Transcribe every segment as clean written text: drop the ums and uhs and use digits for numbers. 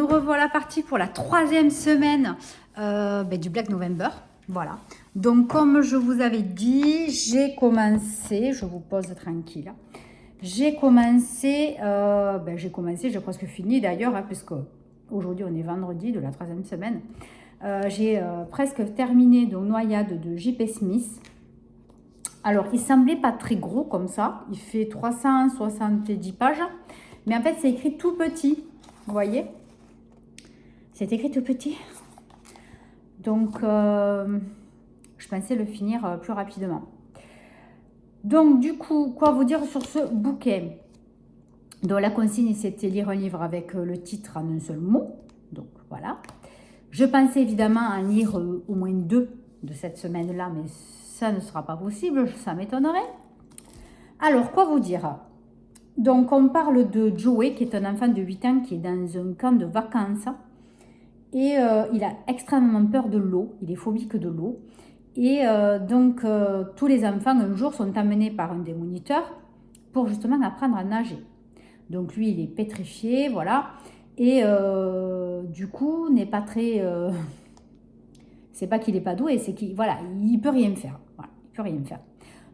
nous revoilà partis pour la 3e semaine du Black November. Voilà. Donc, comme je vous avais dit, j'ai commencé, je vous pose tranquille. J'ai commencé, j'ai presque fini d'ailleurs, hein, puisque aujourd'hui on est vendredi de la 3e semaine. J'ai presque terminé donc Noyade de J.P. Smith. Alors, il semblait pas très gros comme ça. Il fait 370 pages. Mais en fait, c'est écrit tout petit. Vous voyez? C'est écrit tout petit. Donc, je pensais le finir plus rapidement. Donc, du coup, quoi vous dire sur ce bouquin? Donc, la consigne, c'était lire un livre avec le titre en un seul mot. Donc, voilà. Je pensais évidemment en lire au moins 2 de cette semaine-là, mais ça ne sera pas possible, ça m'étonnerait. Alors, quoi vous dire? Donc, on parle de Joey, qui est un enfant de 8 ans qui est dans un camp de vacances. Et il a extrêmement peur de l'eau, il est phobique de l'eau. Et tous les enfants, un jour, sont amenés par un des moniteurs pour justement apprendre à nager. Donc, lui, il est pétrifié, voilà. Et du coup, n'est pas très... c'est pas qu'il n'est pas doué, c'est qu'il il peut rien faire. Voilà, il peut rien faire.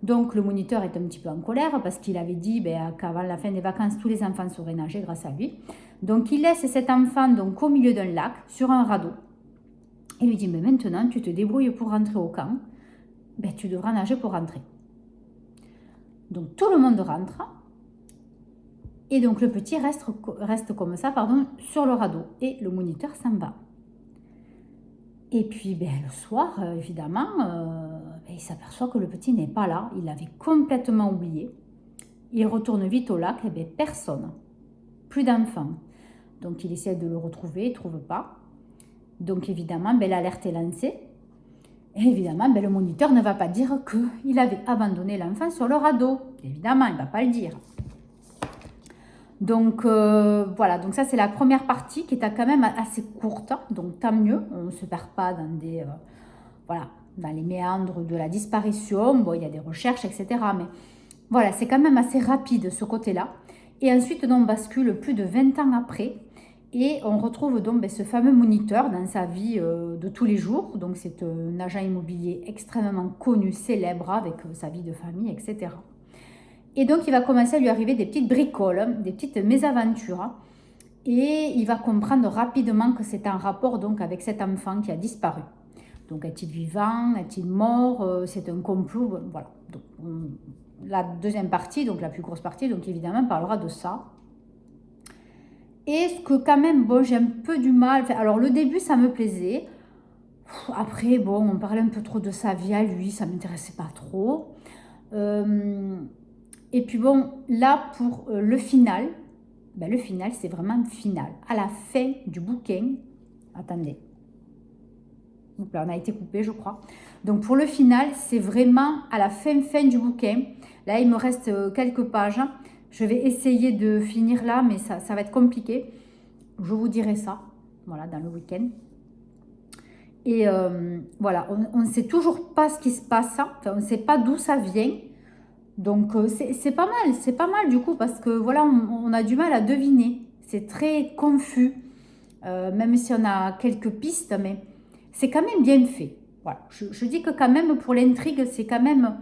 Donc, le moniteur est un petit peu en colère parce qu'il avait dit qu'avant la fin des vacances, tous les enfants sauraient nager grâce à lui. Donc, il laisse cet enfant donc, au milieu d'un lac, sur un radeau. Et lui dit, mais maintenant, tu te débrouilles pour rentrer au camp. Tu devras nager pour rentrer. Donc, tout le monde rentre. Et donc, le petit reste comme ça, sur le radeau. Et le moniteur s'en va. Et puis, le soir, évidemment, il s'aperçoit que le petit n'est pas là. Il l'avait complètement oublié. Il retourne vite au lac, et personne. Plus d'enfants. Donc, il essaie de le retrouver, il ne trouve pas. Donc, évidemment, l'alerte est lancée. Et évidemment, le moniteur ne va pas dire qu'il avait abandonné l'enfant sur le radeau. Évidemment, il ne va pas le dire. Donc, voilà. Donc, ça, c'est la première partie qui est quand même assez courte. Donc, tant mieux. On ne se perd pas dans des... dans les méandres de la disparition. Bon, il y a des recherches, etc. Mais voilà, c'est quand même assez rapide, ce côté-là. Et ensuite, on bascule plus de 20 ans après. Et on retrouve donc ce fameux moniteur dans sa vie de tous les jours. Donc, c'est un agent immobilier extrêmement connu, célèbre, avec sa vie de famille, etc. Et donc, il va commencer à lui arriver des petites bricoles, des petites mésaventures. Et il va comprendre rapidement que c'est en rapport donc avec cet enfant qui a disparu. Donc, est-il vivant? Est-il mort? C'est un complot? Voilà. Donc, la deuxième partie, donc la plus grosse partie, donc évidemment, parlera de ça. Et ce que quand même, j'ai un peu du mal. Alors, le début, ça me plaisait. Après, on parlait un peu trop de sa vie à lui, ça ne m'intéressait pas trop. Et puis là, pour le final, le final, c'est vraiment final. À la fin du bouquin, attendez. Donc là, on a été coupé, je crois. Donc, pour le final, c'est vraiment à la fin du bouquin. Là, il me reste quelques pages. Je vais essayer de finir là, mais ça va être compliqué. Je vous dirai ça, voilà, dans le week-end. Et voilà, on ne sait toujours pas ce qui se passe. Enfin, on ne sait pas d'où ça vient. Donc, c'est pas mal du coup, parce que voilà, on a du mal à deviner. C'est très confus, même si on a quelques pistes, mais c'est quand même bien fait. Voilà, je dis que quand même, pour l'intrigue, c'est quand même...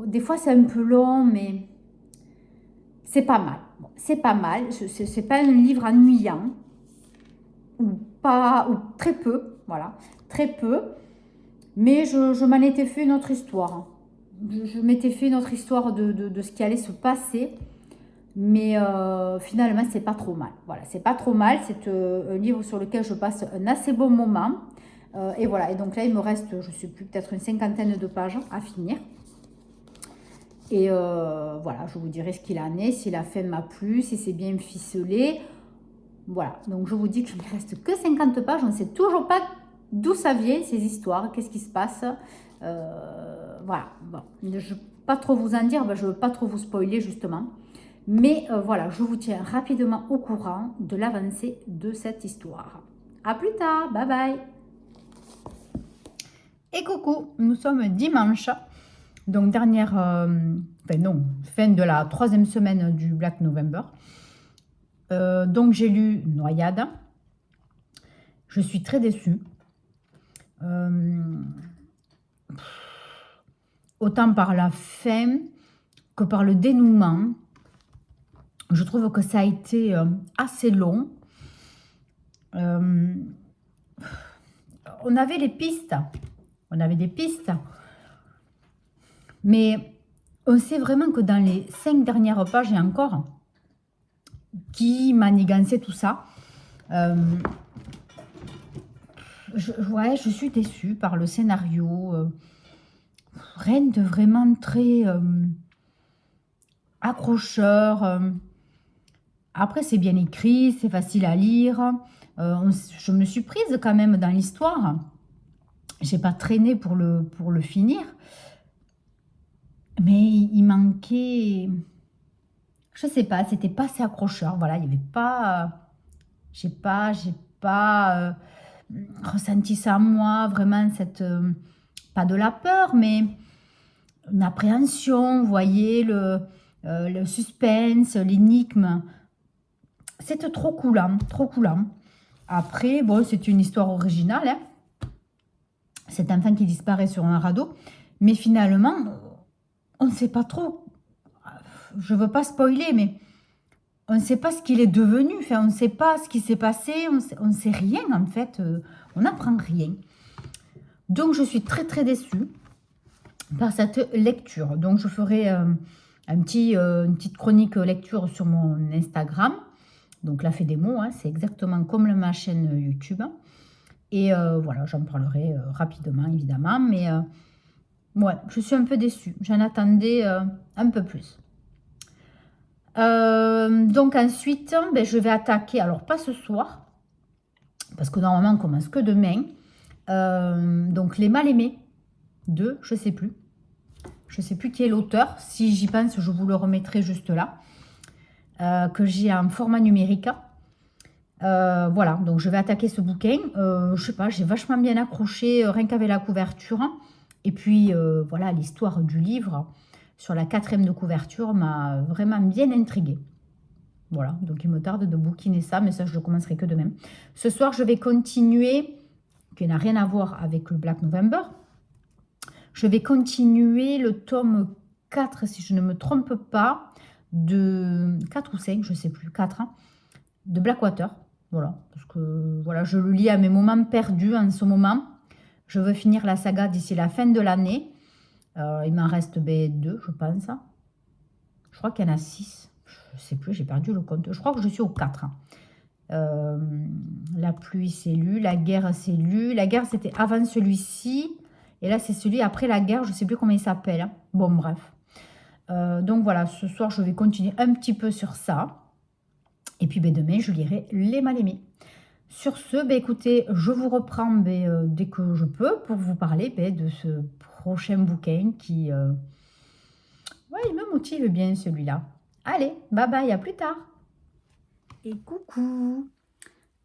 Des fois, c'est un peu long, mais... C'est pas mal. C'est pas mal. C'est pas un livre ennuyant. Ou très peu. Voilà. Très peu. Mais je m'en étais fait une autre histoire. Je m'étais fait une autre histoire de ce qui allait se passer. Mais finalement, c'est pas trop mal. Voilà. C'est pas trop mal. C'est un livre sur lequel je passe un assez bon moment. Et voilà. Et donc là, il me reste, je ne sais plus, peut-être une 50aine de pages à finir. Et voilà, je vous dirai ce qu'il en est, si la fin m'a plu, si c'est bien ficelé. Voilà, donc je vous dis qu'il ne me reste que 50 pages. On ne sait toujours pas d'où ça vient, ces histoires, qu'est-ce qui se passe. Voilà, je ne veux pas trop vous en dire, je ne veux pas trop vous spoiler justement. Mais voilà, je vous tiens rapidement au courant de l'avancée de cette histoire. À plus tard, bye bye. Et coucou, nous sommes dimanche. Donc, fin de la 3e semaine du Black November. Donc j'ai lu Noyade. Je suis très déçue. Autant par la fin que par le dénouement. Je trouve que ça a été assez long. On avait les pistes. On avait des pistes. Mais on sait vraiment que dans les 5 dernières pages, et encore, qui manigançait tout ça. Ouais, je suis déçue par le scénario. Rien de vraiment très accrocheur. Après, c'est bien écrit, c'est facile à lire. Je me suis prise quand même dans l'histoire. J'ai pas traîné pour le finir. Mais il manquait... Je sais pas, c'était pas assez accrocheur. Voilà, il y avait pas... j'ai pas ressenti ça moi, vraiment cette... pas de la peur, mais une appréhension, vous voyez, le suspense, l'énigme. C'était trop coulant, trop coulant. Après, bon, c'est une histoire originale, hein. Cet enfant qui disparaît sur un radeau. Mais finalement, on ne sait pas trop. Je ne veux pas spoiler, mais on ne sait pas ce qu'il est devenu. Enfin, on ne sait pas ce qui s'est passé. On ne sait rien, en fait. On n'apprend rien. Donc, je suis très, très déçue par cette lecture. Donc, je ferai une petite chronique lecture sur mon Instagram. Donc, la Fée des mots, hein, c'est exactement comme ma chaîne YouTube. Et voilà, j'en parlerai rapidement, évidemment. Mais ouais, je suis un peu déçue. J'en attendais un peu plus. Donc ensuite, ben, je vais attaquer, alors pas ce soir, parce que normalement on commence que demain. Donc Les Mal-Aimés de, je sais plus. Je sais plus qui est l'auteur. Si j'y pense, je vous le remettrai juste là. Que j'ai en format numérique. Voilà, donc je vais attaquer ce bouquin. Je sais pas, j'ai vachement bien accroché, rien qu'avec la couverture. Et puis, voilà, l'histoire du livre, sur la 4e de couverture, m'a vraiment bien intriguée. Voilà, donc il me tarde de bouquiner ça, mais ça, je le commencerai que demain. Ce soir, je vais continuer, qui n'a rien à voir avec le Black November. Je vais continuer le tome 4, si je ne me trompe pas, de 4 ou 5, je ne sais plus, 4, hein, de Blackwater. Voilà, parce que voilà, je le lis à mes moments perdus en ce moment. Je veux finir la saga d'ici la fin de l'année. Il m'en reste 2, je pense. Je crois qu'il y en a 6. Je ne sais plus, j'ai perdu le compte. Je crois que je suis au 4. La pluie, c'est lu. La guerre, c'est lu. La guerre, c'était avant celui-ci. Et là, c'est celui après la guerre. Je ne sais plus comment il s'appelle. Bon, bref. Donc voilà, ce soir, je vais continuer un petit peu sur ça. Et puis demain, je lirai Les Mal-Aimés. Sur ce, écoutez, je vous reprends dès que je peux pour vous parler de ce prochain bouquin qui... ouais, il me motive bien celui-là. Allez, bye bye, à plus tard. Et coucou.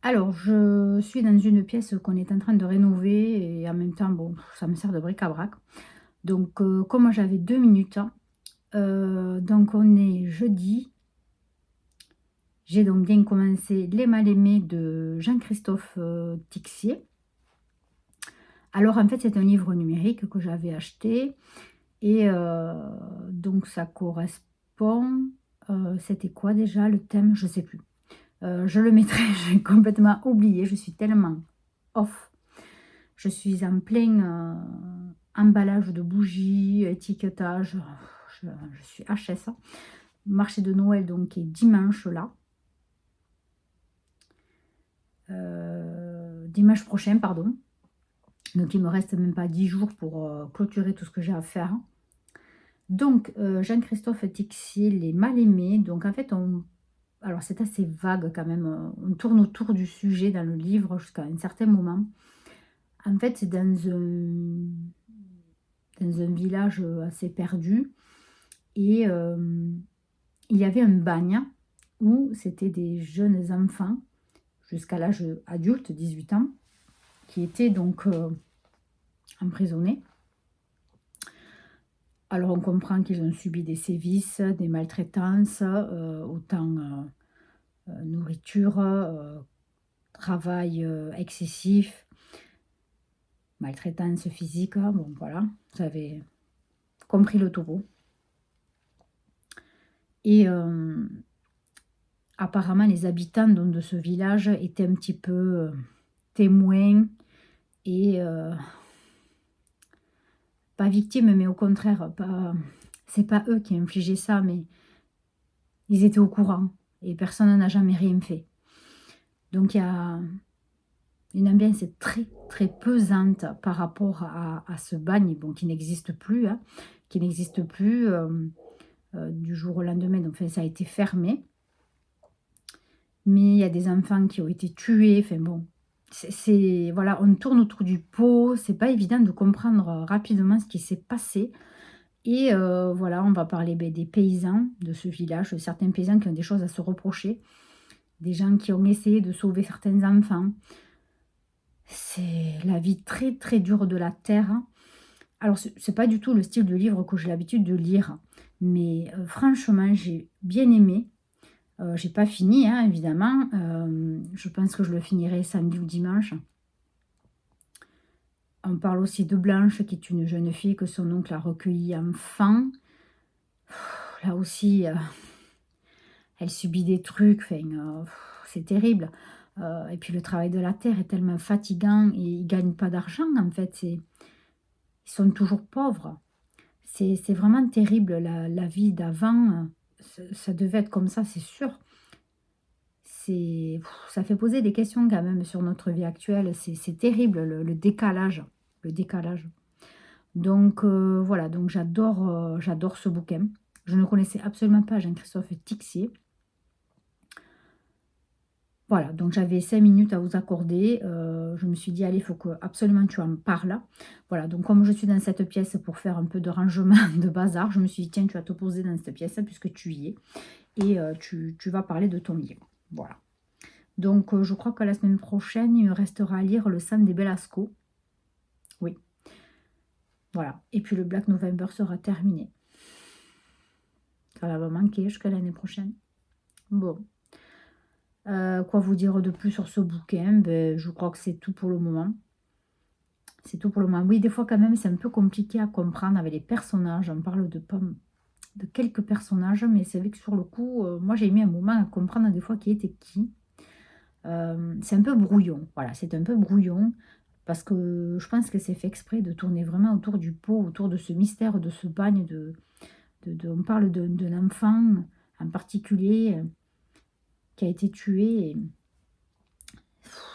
Alors, je suis dans une pièce qu'on est en train de rénover et en même temps, bon, ça me sert de bric-à-brac. Donc, comme j'avais 2 minutes, donc on est jeudi. J'ai donc bien commencé Les Mal-Aimés de Jean-Christophe Tixier. Alors, en fait, c'est un livre numérique que j'avais acheté. Et donc, ça correspond... c'était quoi déjà le thème? Je ne sais plus. Je le mettrai, j'ai complètement oublié. Je suis tellement off. Je suis en plein emballage de bougies, étiquetage. Je suis HS. Marché de Noël, donc, qui est dimanche, là. Dimanche prochain, pardon. Donc, il me reste même pas 10 jours pour clôturer tout ce que j'ai à faire. Donc, Jean-Christophe Tixier, Les Mal-Aimés. Donc, en fait, alors c'est assez vague quand même. On tourne autour du sujet dans le livre jusqu'à un certain moment. En fait, c'est dans un village assez perdu. Et il y avait un bagne où c'était des jeunes enfants jusqu'à l'âge adulte, 18 ans, qui étaient donc emprisonnés. Alors, on comprend qu'ils ont subi des sévices, des maltraitances, autant nourriture, travail excessif, maltraitance physique, bon voilà, vous avez compris le taureau. Et apparemment les habitants donc, de ce village étaient un petit peu témoins et pas victimes, mais au contraire, c'est pas eux qui infligeaient ça, mais ils étaient au courant et personne n'a jamais rien fait. Donc il y a une ambiance très très pesante par rapport à ce bagne, bon, qui n'existe plus, hein, qui n'existe plus du jour au lendemain, donc enfin, ça a été fermé. Mais il y a des enfants qui ont été tués, enfin bon, voilà, on tourne autour du pot, c'est pas évident de comprendre rapidement ce qui s'est passé. Et voilà, on va parler des paysans de ce village, certains paysans qui ont des choses à se reprocher, des gens qui ont essayé de sauver certains enfants. C'est la vie très très dure de la terre. Alors, c'est pas du tout le style de livre que j'ai l'habitude de lire, mais franchement, j'ai bien aimé. J'ai pas fini, hein, évidemment. Je pense que je le finirai samedi ou dimanche. On parle aussi de Blanche, qui est une jeune fille que son oncle a recueillie enfant. Là aussi, elle subit des trucs, enfin, c'est terrible. Et puis le travail de la terre est tellement fatigant et ils ne gagnent pas d'argent, en fait. Ils sont toujours pauvres. C'est vraiment terrible, la vie d'avant. Ça devait être comme ça, c'est sûr. Ça fait poser des questions quand même sur notre vie actuelle. C'est terrible, le décalage. Le décalage. Donc voilà, donc j'adore ce bouquin. Je ne connaissais absolument pas Jean-Christophe Tixier. Voilà, donc j'avais 5 minutes à vous accorder. Je me suis dit, allez, il faut que absolument tu en parles. Voilà, donc comme je suis dans cette pièce pour faire un peu de rangement de bazar, je me suis dit, tiens, tu vas te poser dans cette pièce puisque tu y es. Et tu vas parler de ton livre. Voilà. Donc je crois que la semaine prochaine, il me restera à lire Le sang des Belasco. Oui. Voilà. Et puis le Black November sera terminé. Ça va manquer jusqu'à l'année prochaine. Bon. Quoi vous dire de plus sur ce bouquin? Ben, je crois que c'est tout pour le moment. C'est tout pour le moment. Oui, des fois quand même, c'est un peu compliqué à comprendre avec les personnages. On parle de quelques personnages, mais c'est vrai que sur le coup, moi j'ai mis un moment à comprendre des fois qui était qui. C'est un peu brouillon. Voilà, c'est un peu brouillon. Parce que je pense que c'est fait exprès de tourner vraiment autour du pot, autour de ce mystère, de ce bagne. On parle d'un enfant en particulier qui a été tué.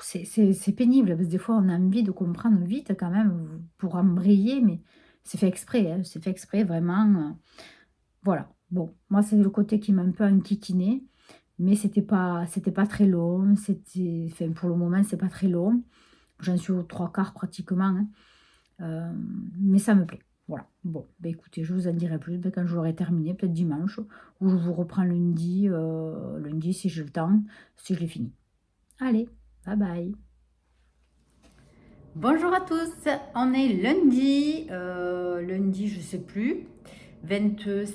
C'est pénible, parce que des fois, on a envie de comprendre vite quand même pour embrayer, mais c'est fait exprès, hein, c'est fait exprès, vraiment. Voilà. Bon, moi, c'est le côté qui m'a un peu enquiquiné, mais c'était pas très long. Enfin, pour le moment, c'est pas très long. J'en suis aux 3/4 pratiquement, hein. Mais ça me plaît. Voilà. Bon, ben écoutez, je vous en dirai plus quand je l'aurai terminé, peut-être dimanche, ou je vous reprends lundi, lundi si j'ai le temps, si je l'ai fini. Allez, bye bye. Bonjour à tous, on est lundi, lundi je sais plus, 27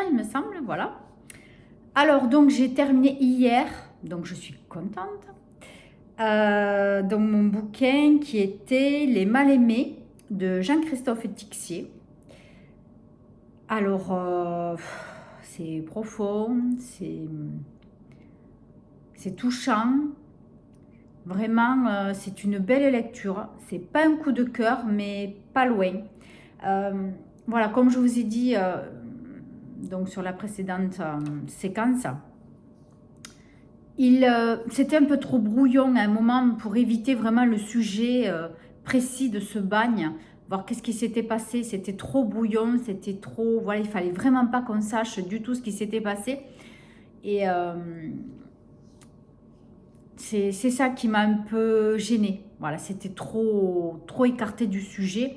il me semble, voilà. Alors donc j'ai terminé hier, donc je suis contente. Donc mon bouquin qui était Les Mal-Aimés de Jean-Christophe Tixier. Alors c'est profond, c'est touchant. Vraiment, c'est une belle lecture. C'est pas un coup de cœur, mais pas loin. Voilà, comme je vous ai dit donc sur la précédente séquence, c'était un peu trop brouillon à un moment pour éviter vraiment le sujet précis de ce bagne, voir qu'est-ce qui s'était passé. C'était trop brouillon, c'était trop... Voilà, il fallait vraiment pas qu'on sache du tout ce qui s'était passé. Et c'est ça qui m'a un peu gênée. Voilà, c'était trop écarté du sujet.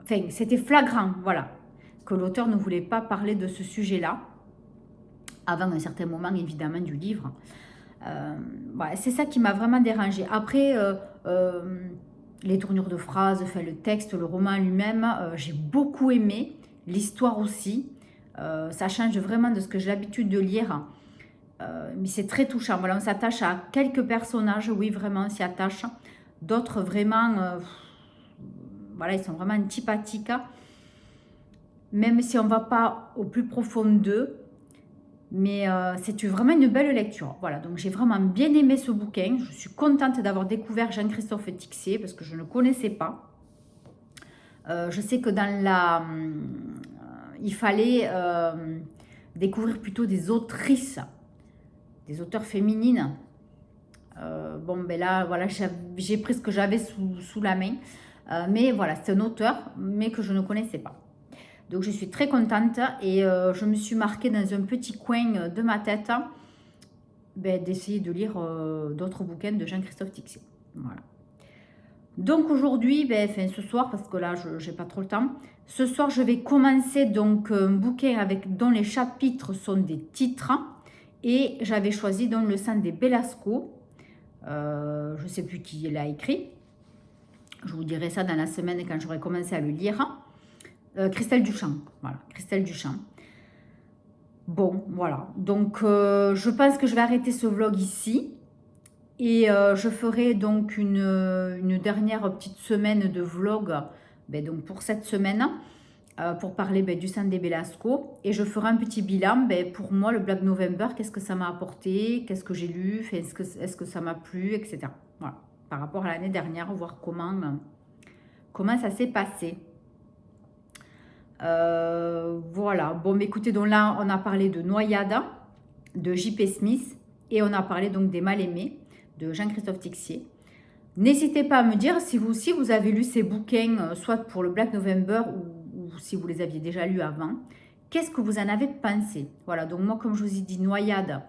Enfin, c'était flagrant, voilà, que l'auteur ne voulait pas parler de ce sujet-là, avant un certain moment, évidemment, du livre. Voilà, c'est ça qui m'a vraiment dérangée. Après, les tournures de phrases, enfin, le texte, le roman lui-même, j'ai beaucoup aimé. L'histoire aussi. Ça change vraiment de ce que j'ai l'habitude de lire. Mais c'est très touchant. Voilà, on s'attache à quelques personnages, oui, vraiment, on s'y attache. D'autres, vraiment, voilà, ils sont vraiment antipathiques. Même si on ne va pas au plus profond d'eux. Mais c'est vraiment une belle lecture. Voilà, donc j'ai vraiment bien aimé ce bouquin. Je suis contente d'avoir découvert Jean-Christophe Tixier parce que je ne connaissais pas. Je sais que dans la... il fallait découvrir plutôt des autrices, des auteurs féminines. Bon, ben là, voilà, j'ai pris ce que j'avais sous la main. Mais voilà, c'est un auteur, mais que je ne connaissais pas. Donc, je suis très contente et je me suis marquée dans un petit coin de ma tête d'essayer de lire d'autres bouquins de Jean-Christophe Tixier. Voilà. Donc, aujourd'hui, ce soir, parce que là, je n'ai pas trop le temps, ce soir, je vais commencer donc un bouquin dont les chapitres sont des titres et j'avais choisi donc Le sang des Belasco. Je ne sais plus qui l'a écrit. Je vous dirai ça dans la semaine quand j'aurai commencé à le lire. Christelle Duchamp, voilà, Christelle Duchamp. Bon, voilà, donc je pense que je vais arrêter ce vlog ici et je ferai donc une dernière petite semaine de vlog donc pour cette semaine pour parler du sang des Belasco et je ferai un petit bilan pour moi le Black November, qu'est-ce que ça m'a apporté, qu'est-ce que j'ai lu, est-ce que ça m'a plu, etc. Voilà, par rapport à l'année dernière, voir comment ça s'est passé. Voilà, bon, écoutez, donc là, on a parlé de Noyade, de J.P. Smith, et on a parlé donc des Mal-Aimés, de Jean-Christophe Tixier. N'hésitez pas à me dire si vous aussi, vous avez lu ces bouquins, soit pour le Black November, ou si vous les aviez déjà lus avant. Qu'est-ce que vous en avez pensé? Voilà, donc moi, comme je vous ai dit, Noyade,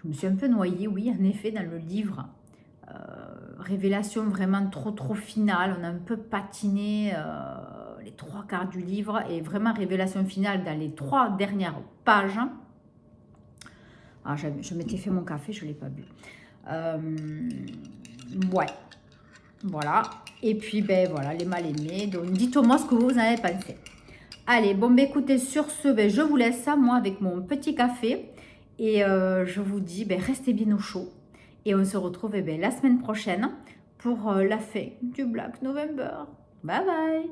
je me suis un peu noyée, oui, en effet, dans le livre. Révélation vraiment trop finale, on a un peu patiné les 3/4 du livre et vraiment révélation finale dans les 3 dernières pages. Ah, je m'étais fait mon café, je ne l'ai pas bu. Ouais, voilà. Et puis, voilà, les Mal-Aimés. Donc, dites-moi ce que vous en avez pensé. Allez, bon, écoutez, sur ce, je vous laisse ça, moi, avec mon petit café. Et je vous dis, restez bien au chaud. Et on se retrouve la semaine prochaine pour la fin du Black November. Bye bye.